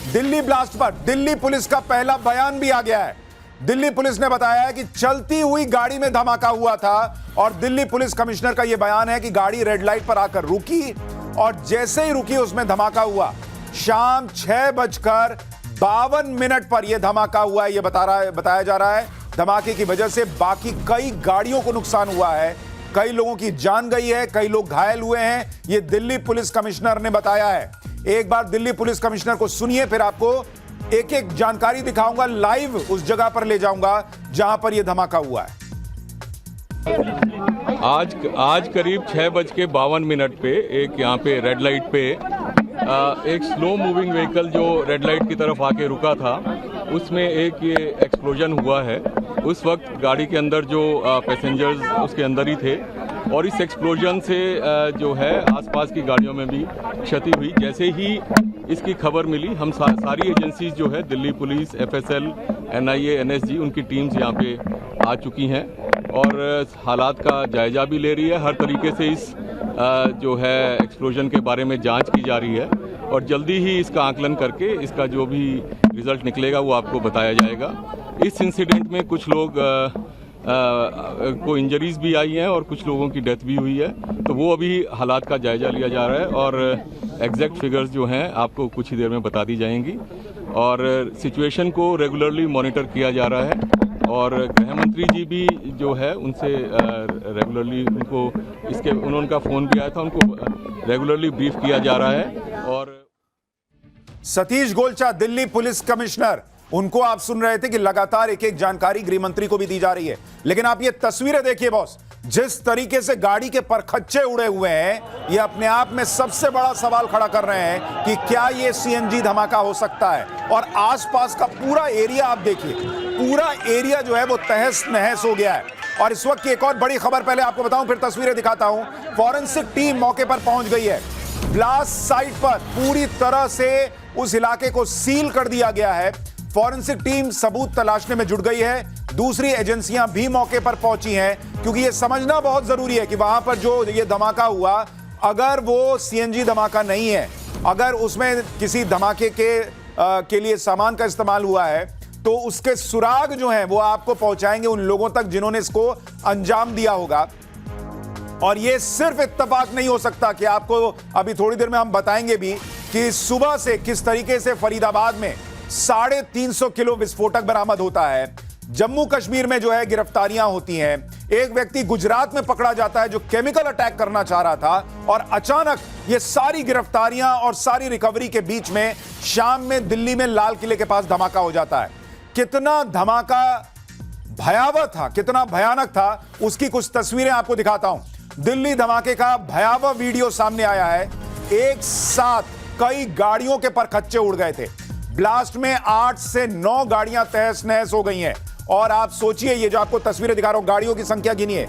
Delhi blast पर Delhi police का पहला बयान भी आ गया है। दिल्ली पुलिस ने बताया है कि चलती हुई गाड़ी में धमाका हुआ था और दिल्ली पुलिस कमिश्नर का यह बयान है कि गाड़ी रेड लाइट पर आकर रुकी और जैसे ही रुकी उसमें धमाका हुआ। शाम 6:52 पर यह धमाका हुआ है, यह बताया जा रहा है। धमाके की वजह से बाकी कई गाड़ियों को नुकसान हुआ है, कई लोगों की जान गई है, कई लोग घायल हुए हैं, यह दिल्ली पुलिस कमिश्नर ने बताया है। एक बार दिल्ली पुलिस कमिश्नर को सुनिए, फिर आपको एक एक जानकारी दिखाऊंगा, लाइव उस जगह पर ले जाऊंगा जहां पर यह धमाका हुआ है। आज करीब 6:52 पे एक यहाँ पे रेड लाइट पे एक स्लो मूविंग व्हीकल जो रेड लाइट की तरफ आके रुका था, उसमें एक ये एक्सप्लोजन हुआ है। उस वक्त गाड़ी के अंदर जो पैसेंजर्स उसके अंदर ही थे और इस एक्सप्लोजन से जो है आसपास की गाड़ियों में भी क्षति हुई। जैसे ही इसकी खबर मिली, हम सारी एजेंसीज जो है Delhi police, FSL, NIA, NSG, उनकी टीम्स यहाँ पे आ चुकी हैं और हालात का जायजा भी ले रही है। हर तरीके से इस जो है एक्सप्लोजन के बारे में जांच की जा रही है और जल्दी ही इसका आकलन करके इसका जो भी रिजल्ट निकलेगा वो आपको बताया जाएगा। इस इंसिडेंट में कुछ लोग को इंजरीज भी आई हैं और कुछ लोगों की डेथ भी हुई है, तो वो अभी हालात का जायजा लिया जा रहा है और एग्जैक्ट फिगर्स जो हैं आपको कुछ ही देर में बता दी जाएंगी। और सिचुएशन को रेगुलरली मॉनिटर किया जा रहा है और गृह मंत्री जी भी जो है उनसे रेगुलरली उनका फ़ोन भी आया था, उनको रेगुलरली ब्रीफ किया जा रहा है। और सतीश गोलचा दिल्ली पुलिस कमिश्नर, उनको आप सुन रहे थे कि लगातार एक एक जानकारी गृह मंत्री को भी दी जा रही है, लेकिन आप ये तस्वीरें देखिए बॉस, जिस तरीके से गाड़ी के परखच्चे उड़े हुए हैं, ये अपने आप में सबसे बड़ा सवाल खड़ा कर रहे हैं कि क्या ये CNG धमाका हो सकता है। और आसपास का पूरा एरिया आप देखिए, पूरा एरिया जो है वो तहस नहस हो गया है। और इस वक्त की एक और बड़ी खबर पहले आपको बताऊं, फिर तस्वीरें दिखाता हूं। फॉरेंसिक टीम मौके पर पहुंच गई है। ब्लास्ट साइट पर पूरी तरह से उस इलाके को सील कर दिया गया है। फॉरेंसिक टीम सबूत तलाशने में जुट गई है। दूसरी एजेंसियां भी मौके पर पहुंची हैं, क्योंकि यह समझना बहुत जरूरी है कि वहां पर जो ये धमाका हुआ, अगर वो CNG धमाका नहीं है, अगर उसमें किसी धमाके के लिए सामान का इस्तेमाल हुआ है, तो उसके सुराग जो हैं वो आपको पहुंचाएंगे उन लोगों तक जिन्होंने इसको अंजाम दिया होगा। और ये सिर्फ इत्तेफाक नहीं हो सकता कि आपको अभी थोड़ी देर में हम बताएंगे भी कि सुबह से किस तरीके से फरीदाबाद में 350 किलो विस्फोटक बरामद होता है। जम्मू कश्मीर में जो है गिरफ्तारियां होती हैं। एक व्यक्ति गुजरात में पकड़ा जाता है जो केमिकल अटैक करना चाह रहा था और अचानक ये सारी गिरफ्तारियां और सारी रिकवरी के बीच में शाम में दिल्ली में लाल किले के पास धमाका हो जाता है। कितना धमाका भयावह था, कितना भयानक था, उसकी कुछ तस्वीरें आपको दिखाता हूं। दिल्ली धमाके का भयावह वीडियो सामने आया है। एक साथ कई गाड़ियों के परखच्चे उड़ गए थे। ब्लास्ट में 8 से 9 गाड़ियां तहस नहस हो गई हैं। और आप सोचिए, ये जो आपको तस्वीरें दिखा रहा हूं, गाड़ियों की संख्या गिनिए,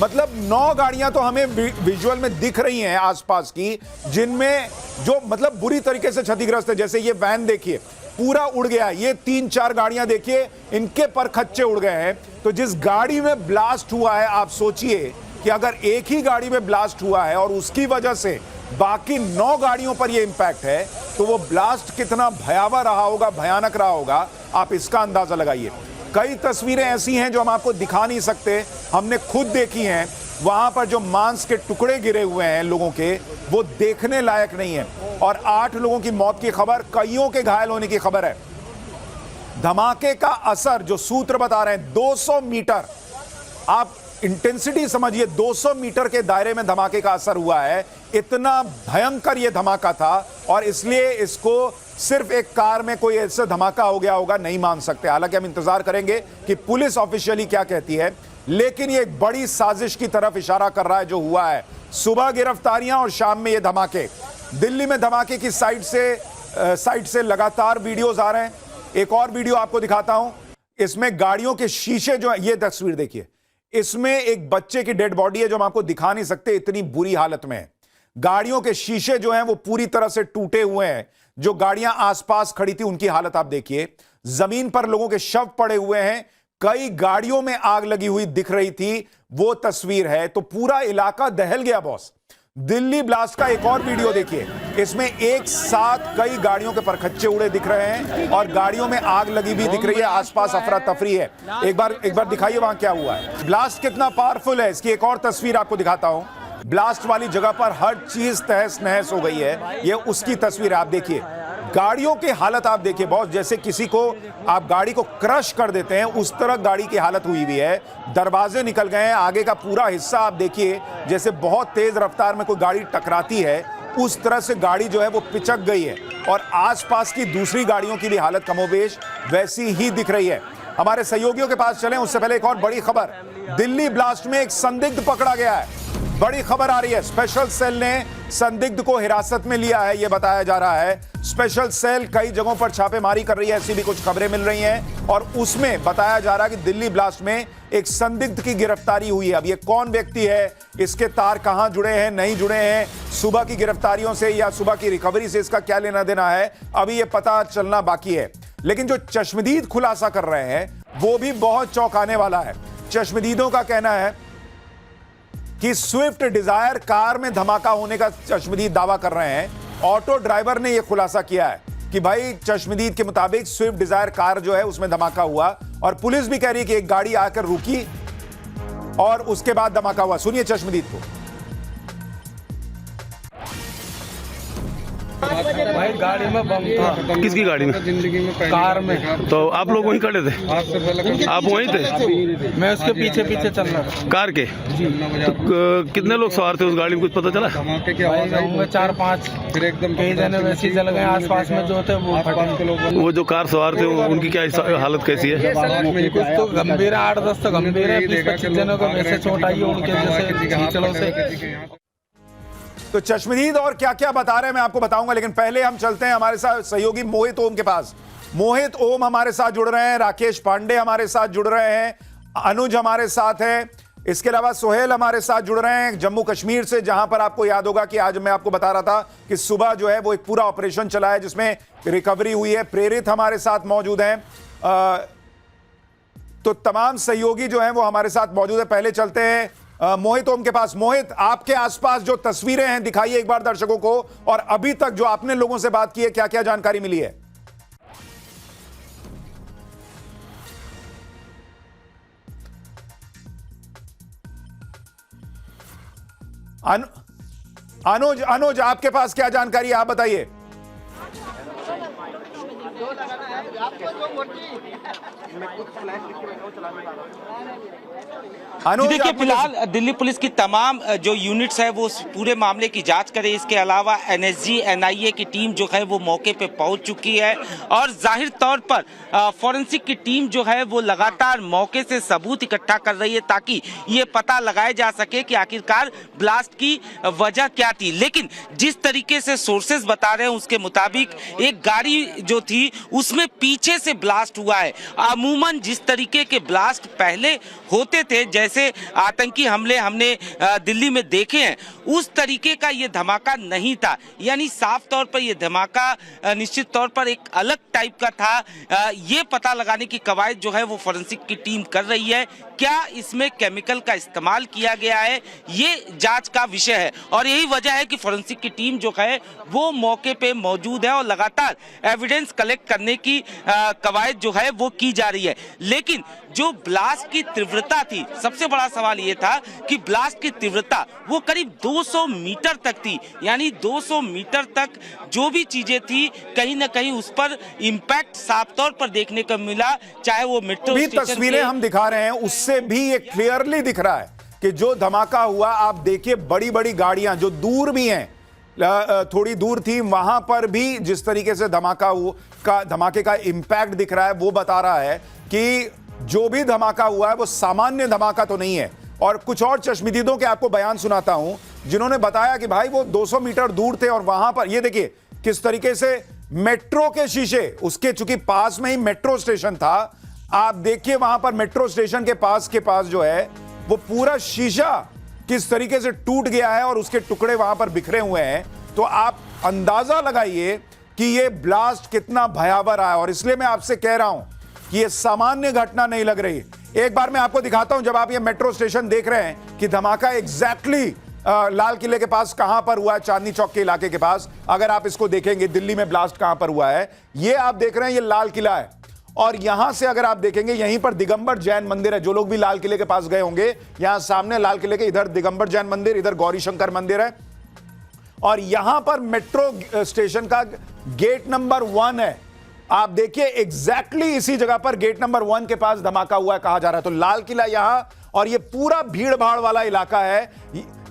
मतलब 9 गाड़ियां तो हमें विजुअल में दिख रही हैं आसपास की, जिनमें जो मतलब बुरी तरीके से क्षतिग्रस्त है। जैसे ये वैन देखिए, पूरा उड़ गया। ये 3-4 गाड़ियां देखिए, इनके परखच्चे उड़ गए हैं। तो जिस गाड़ी में ब्लास्ट हुआ है, आप सोचिए कि अगर एक ही गाड़ी में ब्लास्ट हुआ है और उसकी वजह से बाकी 9 गाड़ियों पर यह इंपैक्ट है, तो वो ब्लास्ट कितना भयावह रहा होगा, भयानक रहा होगा, आप इसका अंदाजा लगाइए। कई तस्वीरें ऐसी हैं जो हम आपको दिखा नहीं सकते, हमने खुद देखी हैं। वहां पर जो मांस के टुकड़े गिरे हुए हैं लोगों के, वो देखने लायक नहीं है। और 8 लोगों की मौत की खबर, कईयों के घायल होने की खबर है। धमाके का असर जो सूत्र बता रहे हैं, 200 मीटर, आप इंटेंसिटी समझिए, 200 मीटर के दायरे में धमाके का असर हुआ है। इतना भयंकर यह धमाका था और इसलिए इसको सिर्फ एक कार में कोई ऐसा धमाका हो गया होगा नहीं मान सकते। हालांकि हम इंतजार करेंगे कि पुलिस ऑफिशियली क्या कहती है, लेकिन यह एक बड़ी साजिश की तरफ इशारा कर रहा है जो हुआ है। सुबह गिरफ्तारियां और शाम में ये धमाके। दिल्ली में धमाके की साइड से लगातार वीडियोज आ रहे हैं। एक और वीडियो आपको दिखाता हूं, इसमें गाड़ियों के शीशे जो है, ये तस्वीर देखिए, इसमें एक बच्चे की डेड बॉडी है जो हम आपको दिखा नहीं सकते, इतनी बुरी हालत में है। गाड़ियों के शीशे जो हैं वो पूरी तरह से टूटे हुए हैं। जो गाड़ियां आसपास खड़ी थी उनकी हालत आप देखिए। जमीन पर लोगों के शव पड़े हुए हैं। कई गाड़ियों में आग लगी हुई दिख रही थी, वो तस्वीर है। तो पूरा इलाका दहल गया बॉस। दिल्ली ब्लास्ट का एक और वीडियो देखिए। इसमें एक साथ कई गाड़ियों के परखच्चे उड़े दिख रहे हैं और गाड़ियों में आग लगी भी दिख रही है, आसपास अफरा तफरी है। एक बार दिखाइए वहां क्या हुआ है। ब्लास्ट कितना पावरफुल है, इसकी एक और तस्वीर आपको दिखाता हूं। ब्लास्ट वाली जगह पर हर चीज तहस नहस हो गई है, ये उसकी तस्वीर आप देखिए। गाड़ियों की हालत आप देखिए बॉस, जैसे किसी को आप गाड़ी को क्रश कर देते हैं उस तरह गाड़ी की हालत हुई हुई है। दरवाजे निकल गए हैं, आगे का पूरा हिस्सा आप देखिए, जैसे बहुत तेज रफ्तार में कोई गाड़ी टकराती है उस तरह से गाड़ी जो है वो पिचक गई है। और आसपास की दूसरी गाड़ियों की भी हालत कमोबेश वैसी ही दिख रही है। हमारे सहयोगियों के पास चलें उससे पहले एक और बड़ी खबर, दिल्ली ब्लास्ट में एक संदिग्ध पकड़ा गया है। बड़ी खबर आ रही है, स्पेशल सेल ने संदिग्ध को हिरासत में लिया है, यह बताया जा रहा है। स्पेशल सेल कई जगहों पर छापेमारी कर रही है, ऐसी भी कुछ खबरें मिल रही हैं और उसमें बताया जा रहा है कि दिल्ली ब्लास्ट में एक संदिग्ध की गिरफ्तारी हुई है। अब ये कौन व्यक्ति है, इसके तार कहां जुड़े हैं, नहीं जुड़े हैं, सुबह की गिरफ्तारियों से या सुबह की रिकवरी से इसका क्या लेना देना है, अभी यह पता चलना बाकी है। लेकिन जो चश्मदीद खुलासा कर रहे हैं वो भी बहुत चौंकाने वाला है। चश्मदीदों का कहना है कि स्विफ्ट डिजायर कार में धमाका होने का चश्मदीद दावा कर रहे हैं। ऑटो ड्राइवर ने यह खुलासा किया है कि भाई चश्मदीद के मुताबिक स्विफ्ट डिजायर कार जो है उसमें धमाका हुआ और पुलिस भी कह रही है कि एक गाड़ी आकर रुकी और उसके बाद धमाका हुआ। सुनिए चश्मदीद को। भाई गाड़ी में बम था। किसकी गाड़ी में? जिंदगी में कार में। तो आप लोग वहीं खड़े थे? आज से पहले आप वहीं थे? मैं उसके पीछे पीछे चल रहा था। कार के? तो कितने लोग सवार थे उस गाड़ी में, कुछ पता चला? धमाके की आवाज आई होंगे 4-5, फिर एकदम कई जने वैसे जल गए। आसपास में जो थे वो फटे लोग। वो जो कार सवार थे उनकी क्या हालत कैसी है? कुछ तो गंभीर है, 8-10 तो गंभीर है, 20-25 जनों को वैसे चोट आई है उनके जैसे खींचड़ों से। तो चश्मदीद और क्या क्या बता रहे हैं मैं आपको बताऊंगा, लेकिन पहले हम चलते हैं हमारे साथ सहयोगी मोहित ओम के पास। मोहित ओम हमारे साथ जुड़ रहे हैं, राकेश पांडे हमारे साथ जुड़ रहे हैं, अनुज हमारे साथ है, इसके अलावा सोहेल हमारे साथ जुड़ रहे हैं जम्मू कश्मीर से, जहां पर आपको याद होगा कि आज मैं आपको बता रहा था कि सुबह जो है वो एक पूरा ऑपरेशन चला है जिसमें रिकवरी हुई है। प्रेरित हमारे साथ मौजूद हैं। तो तमाम सहयोगी जो हैं वो हमारे साथ मौजूद है। पहले चलते हैं मोहित ओम के पास। मोहित, आपके आसपास जो तस्वीरें हैं दिखाइए एक बार दर्शकों को, और अभी तक जो आपने लोगों से बात की है क्या क्या जानकारी मिली है? अनुज आपके पास क्या जानकारी है, आप बताइए। देखिए, फिलहाल दिल्ली पुलिस की तमाम जो यूनिट्स है वो पूरे मामले की जांच करे। इसके अलावा एनएसजी एनआईए की टीम जो है वो मौके पे पहुंच चुकी है और जाहिर तौर पर फॉरेंसिक की टीम जो है वो लगातार मौके से सबूत इकट्ठा कर रही है ताकि ये पता लगाया जा सके कि आखिरकार ब्लास्ट की वजह क्या थी। लेकिन जिस तरीके से सोर्सेज बता रहे हैं उसके मुताबिक एक गाड़ी जो थी उसमें पीछे से ब्लास्ट हुआ है। अमूमन जिस तरीके के ब्लास्ट पहले होते थे, जैसे आतंकी हमले हमने दिल्ली में देखे हैं, उस तरीके का ये धमाका नहीं था। यानी साफ तौर पर ये धमाका निश्चित तौर पर एक अलग टाइप का था। ये पता लगाने की कवायद जो है वो फॉरेंसिक की टीम कर रही है। क्या इसमें केमिकल का इस्तेमाल किया गया है, ये जांच का विषय है और यही वजह है कि फॉरेंसिक की टीम जो है वो मौके पे मौजूद है और लगातार एविडेंस कलेक्ट करने की कवायद जो है वो की जा रही है। लेकिन जो ब्लास्ट की तीव्रता थी, सबसे बड़ा सवाल ये था कि ब्लास्ट की तीव्रता वो करीब 200 मीटर तक थी। यानी 200 मीटर तक जो भी चीजें थी कहीं ना कहीं उस पर इंपैक्ट साफ तौर पर देखने को मिला, चाहे वो मेट्रो भी तस्वीरें हम दिखा रहे हैं उससे भी ये क्लियरली दिख रहा है कि जो धमाका हुआ, आप देखिए बड़ी बड़ी गाड़ियां जो दूर भी हैं, थोड़ी दूर थी, वहां पर भी जिस तरीके से धमाके का इंपैक्ट दिख रहा है वो बता रहा है कि जो भी धमाका हुआ है वो सामान्य धमाका तो नहीं है। और कुछ और चश्मदीदों के आपको बयान सुनाता हूं जिन्होंने बताया कि भाई वो 200 मीटर दूर थे और वहां पर ये देखिए किस तरीके से मेट्रो के शीशे, उसके चूंकि पास में ही मेट्रो स्टेशन था, आप देखिए वहां पर मेट्रो स्टेशन के पास जो है वो पूरा शीशा किस तरीके से टूट गया है और उसके टुकड़े वहां पर बिखरे हुए हैं। तो आप अंदाजा लगाइए कि ये ब्लास्ट कितना भयावह रहा है। और इसलिए मैं आपसे कह रहा हूं कि ये सामान्य घटना नहीं लग रही। एक बार मैं आपको दिखाता हूं, जब आप ये मेट्रो स्टेशन देख रहे हैं कि धमाका एग्जैक्टली लाल किले के पास कहां पर हुआ है, चांदनी चौक के इलाके के पास। अगर आप इसको देखेंगे दिल्ली में ब्लास्ट कहां पर हुआ है, ये आप देख रहे हैं, ये लाल किला है। और यहां से अगर आप देखेंगे, यहीं पर दिगंबर जैन मंदिर है। जो लोग भी लाल किले के पास गए होंगे, यहां सामने लाल किले के इधर दिगंबर जैन मंदिर, इधर गौरी शंकर मंदिर है। और यहां पर मेट्रो स्टेशन का गेट नंबर 1 है। आप देखिए एग्जैक्टली इसी जगह पर गेट नंबर 1 के पास धमाका हुआ है कहा जा रहा है। तो लाल किला यहां, और ये पूरा भीड़ भाड़ वाला इलाका है।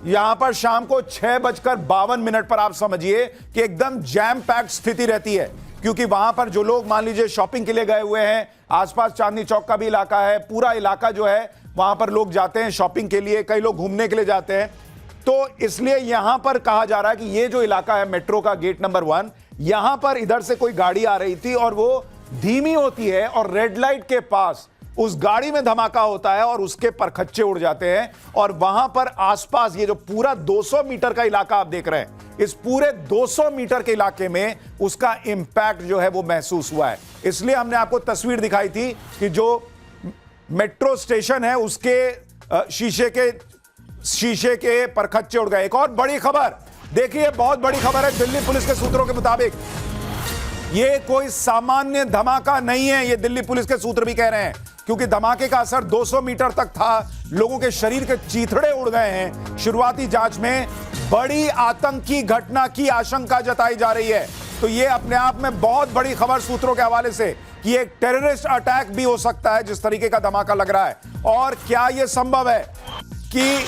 यहां पर शाम को 6:52 पर आप समझिए कि एकदम जैम पैक्ड स्थिति रहती है, क्योंकि वहां पर जो लोग मान लीजिए शॉपिंग के लिए गए हुए हैं, आसपास चांदनी चौक का भी इलाका है, पूरा इलाका जो है वहां पर लोग जाते हैं शॉपिंग के लिए, कई लोग घूमने के लिए जाते हैं। तो इसलिए यहां पर कहा जा रहा है कि ये जो इलाका है मेट्रो का गेट नंबर 1, यहां पर इधर से कोई गाड़ी आ रही थी और वो धीमी होती है और रेड लाइट के पास उस गाड़ी में धमाका होता है और उसके परखच्चे उड़ जाते हैं। और वहां पर आसपास ये जो पूरा 200 मीटर का इलाका आप देख रहे हैं, इस पूरे 200 मीटर के इलाके में उसका इंपैक्ट जो है वो महसूस हुआ है। इसलिए हमने आपको तस्वीर दिखाई थी कि जो मेट्रो स्टेशन है उसके शीशे के परखच्चे उड़ गए। एक और बड़ी खबर देखिए, बहुत बड़ी खबर है। दिल्ली पुलिस के सूत्रों के मुताबिक ये कोई सामान्य धमाका नहीं है, ये दिल्ली पुलिस के सूत्र भी कह रहे हैं, क्योंकि धमाके का असर 200 मीटर तक था। लोगों के शरीर के चीथड़े उड़ गए हैं। शुरुआती जांच में बड़ी आतंकी घटना की आशंका जताई जा रही है। तो ये अपने आप में बहुत बड़ी खबर सूत्रों के हवाले से कि एक टेररिस्ट अटैक भी हो सकता है, जिस तरीके का धमाका लग रहा है। और क्या यह संभव है कि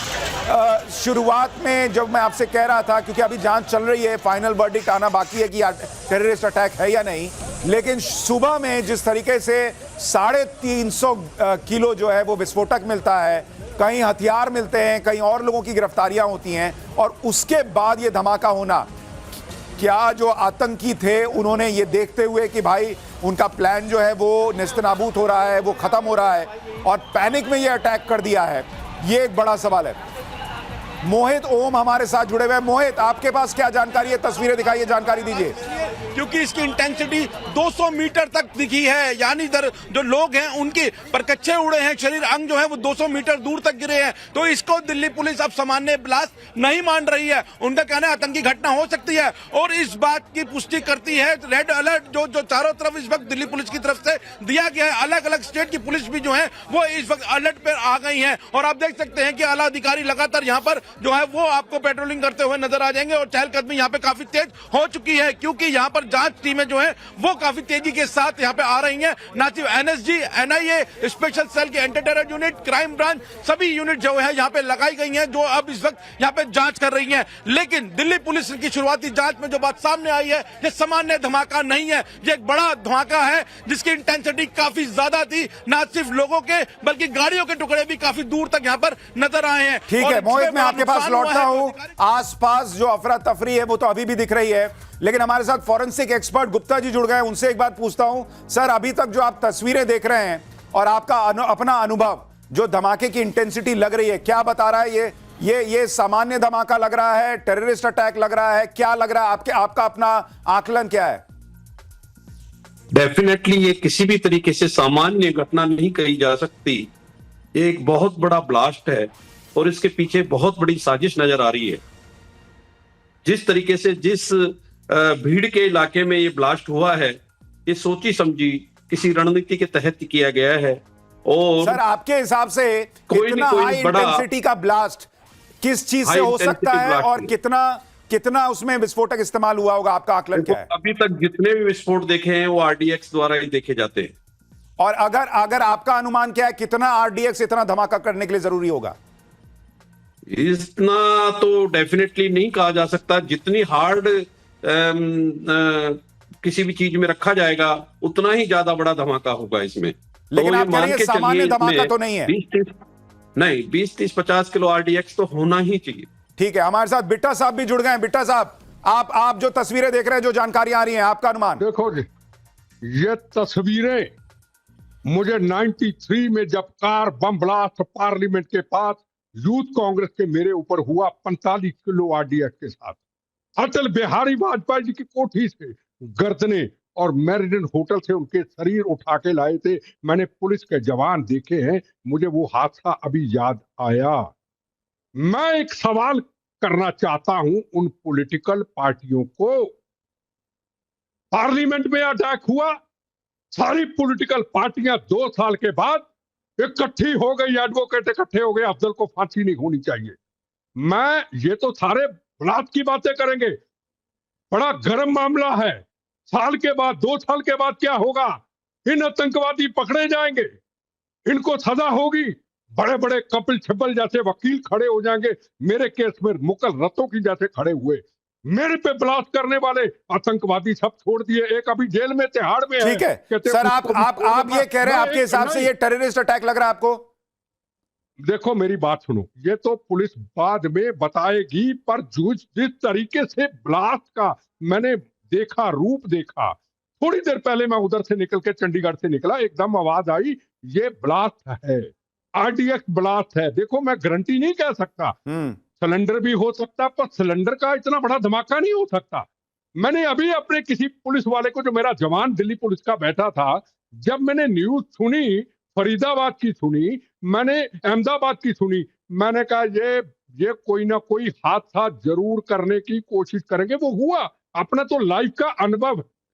शुरुआत में जब मैं आपसे कह रहा था, क्योंकि अभी जांच चल रही है, फाइनल वर्डिक्ट आना बाकी है कि टेररिस्ट अटैक है या नहीं, लेकिन सुबह में जिस तरीके से 350 किलो जो है वो विस्फोटक मिलता है, कहीं हथियार मिलते हैं, कहीं और लोगों की गिरफ्तारियां होती हैं, और उसके बाद ये धमाका होना, क्या जो आतंकी थे उन्होंने ये देखते हुए कि भाई उनका प्लान जो है वो नेस्तनाबूद हो रहा है, वो खत्म हो रहा है, और पैनिक में ये अटैक कर दिया है, ये एक बड़ा सवाल है। मोहित ओम हमारे साथ जुड़े हुए हैं। मोहित, आपके पास क्या जानकारी है? तस्वीरें दिखाइए, जानकारी दीजिए। क्योंकि इसकी इंटेंसिटी 200 मीटर तक दिखी है, यानी इधर जो लोग हैं उनके परकच्चे उड़े हैं, शरीर अंग जो है वो 200 मीटर दूर तक गिरे हैं। तो इसको दिल्ली पुलिस अब सामान्य ब्लास्ट नहीं मान रही है। उनका कहना है आतंकी घटना हो सकती है, और इस बात की पुष्टि करती है रेड अलर्ट जो चारों तरफ इस वक्त दिल्ली पुलिस की तरफ से दिया गया है। अलग अलग स्टेट की पुलिस भी जो है वो इस वक्त अलर्ट पर आ गई है। और आप देख सकते हैं कि आला अधिकारी लगातार यहाँ पर जो है वो आपको पेट्रोलिंग करते हुए नजर आ जाएंगे, और चहलकदमी यहाँ पे काफी तेज हो चुकी है, क्योंकि यहाँ पर जांच टीमें जो है वो काफी तेजी के साथ यहाँ पे आ रही हैं। ना सिर्फ एनएसजी, एनआईए, स्पेशल सेल की anti terror unit, crime branch, सभी यूनिट जो है यहाँ पे लगाई गई हैं, जो अब इस वक्त यहाँ पे जांच कर रही हैं। लेकिन दिल्ली पुलिस की शुरुआती जांच में जो बात सामने आई है, ये सामान्य धमाका नहीं है, ये एक बड़ा धमाका है जिसकी इंटेंसिटी काफी ज्यादा थी। ना सिर्फ लोगों के बल्कि गाड़ियों के टुकड़े भी काफी दूर तक यहाँ पर नजर आए हैं। ठीक है मोहित, मैं आपके पास लौटता हूं। आसपास जो अफरा तफरी है वो तो अभी भी दिख रही है, लेकिन हमारे साथ फॉरेंसिक एक्सपर्ट गुप्ता जी जुड़ गए हैं। उनसे एक बात पूछता हूं, सर अभी तक जो आप तस्वीरें देख रहे हैं और आपका अपना अनुभव, जो धमाके की इंटेंसिटी लग रही है, क्या बता रहा है? ये सामान्य धमाका लग रहा है, टेररिस्ट अटैक लग रहा है, क्या लग रहा है? आपका अपना आकलन क्या है? डेफिनेटली ये किसी भी तरीके से सामान्य घटना नहीं कही जा सकती। ये एक बहुत बड़ा ब्लास्ट है और इसके पीछे बहुत बड़ी साजिश नजर आ रही है। जिस तरीके से जिस भीड़ के इलाके में ये ब्लास्ट हुआ है, ये सोची समझी किसी रणनीति के तहत किया गया है। और सर आपके हिसाब से इतना हाई इंटेंसिटी का ब्लास्ट किस चीज से हो सकता है, और कितना उसमें विस्फोटक इस्तेमाल हुआ होगा? आपका आकलन क्या है? अभी तक जितने भी विस्फोट देखे हैं वो आरडीएक्स द्वारा ही देखे जाते हैं। और अगर आपका अनुमान क्या है, कितना आरडीएक्स इतना धमाका करने के लिए जरूरी होगा? इतना तो डेफिनेटली नहीं कहा जा सकता। जितनी हार्ड किसी भी चीज में रखा जाएगा उतना ही ज्यादा बड़ा धमाका होगा इसमें। लेकिन तो आप कह रहे हैं सामान्य धमाका तो नहीं है? 20-30-50 किलो आरडीएक्स तो होना ही चाहिए। ठीक है, हमारे साथ बिट्टा साहब भी जुड़ गए हैं। बिट्टा साहब, आप जो तस्वीरें देख रहे हैं, जो जानकारी आ रही है, आपका अनुमान? देखो जी, ये तस्वीरें मुझे 93 में जब कार बम ब्लास्ट पार्लियामेंट के पास यूथ कांग्रेस के मेरे ऊपर हुआ 45 किलो आरडीएक्स के साथ, अटल बिहारी वाजपेयी जी की कोठी से गर्दने और मेरिडियन होटल से उनके शरीर उठा के लाए थे। मैंने पुलिस के जवान देखे हैं, मुझे वो हादसा अभी याद आया। मैं एक सवाल करना चाहता हूं उन पॉलिटिकल पार्टियों को। पार्लियामेंट में अटैक हुआ, सारी पॉलिटिकल पार्टियां 2 साल के बाद इकट्ठी हो गई, एडवोकेट इकट्ठे हो गए, अफजल को फांसी नहीं होनी चाहिए। ये तो सारे ब्लास्ट की बातें करेंगे, बड़ा गर्म मामला है। साल के बाद 2 साल के बाद क्या होगा? इन आतंकवादी पकड़े जाएंगे, इनको सजा होगी, बड़े बड़े कपिल सिब्बल जैसे वकील खड़े हो जाएंगे, मेरे केस में मुकल रतों की जैसे खड़े हुए। मेरे पे ब्लास्ट करने वाले आतंकवादी सब छोड़ दिए, एक अभी जेल में तिहाड़ में ठीक है कहते सर, आप ये कह रहे हैं, आपके हिसाब से नहीं। ये टेररिस्ट अटैक लग रहा है आपको? देखो मेरी बात सुनो, ये तो पुलिस बाद में बताएगी, पर जिस तरीके से ब्लास्ट का मैंने देखा, रूप देखा, थोड़ी देर पहले मैं उधर से निकल के चंडीगढ़ से निकला, एकदम आवाज आई ये ब्लास्ट है, आरडीएक्स ब्लास्ट है। देखो मैं गारंटी नहीं कह सकता, सिलेंडर भी हो सकता, पर सिलेंडर का इतना बड़ा धमाका नहीं हो सकता। मैंने अभी अपने किसी पुलिस वाले को, जो मेरा जवान दिल्ली पुलिस का बैठा था, जब मैंने न्यूज सुनी, फरीदाबाद की सुनी, मैंने अहमदाबाद की सुनी, मैंने कहा ये कोई ना कोई हादसा जरूर करने की कोशिश करेंगे। वो हुआ, अपना तो लाइफ का अनुभव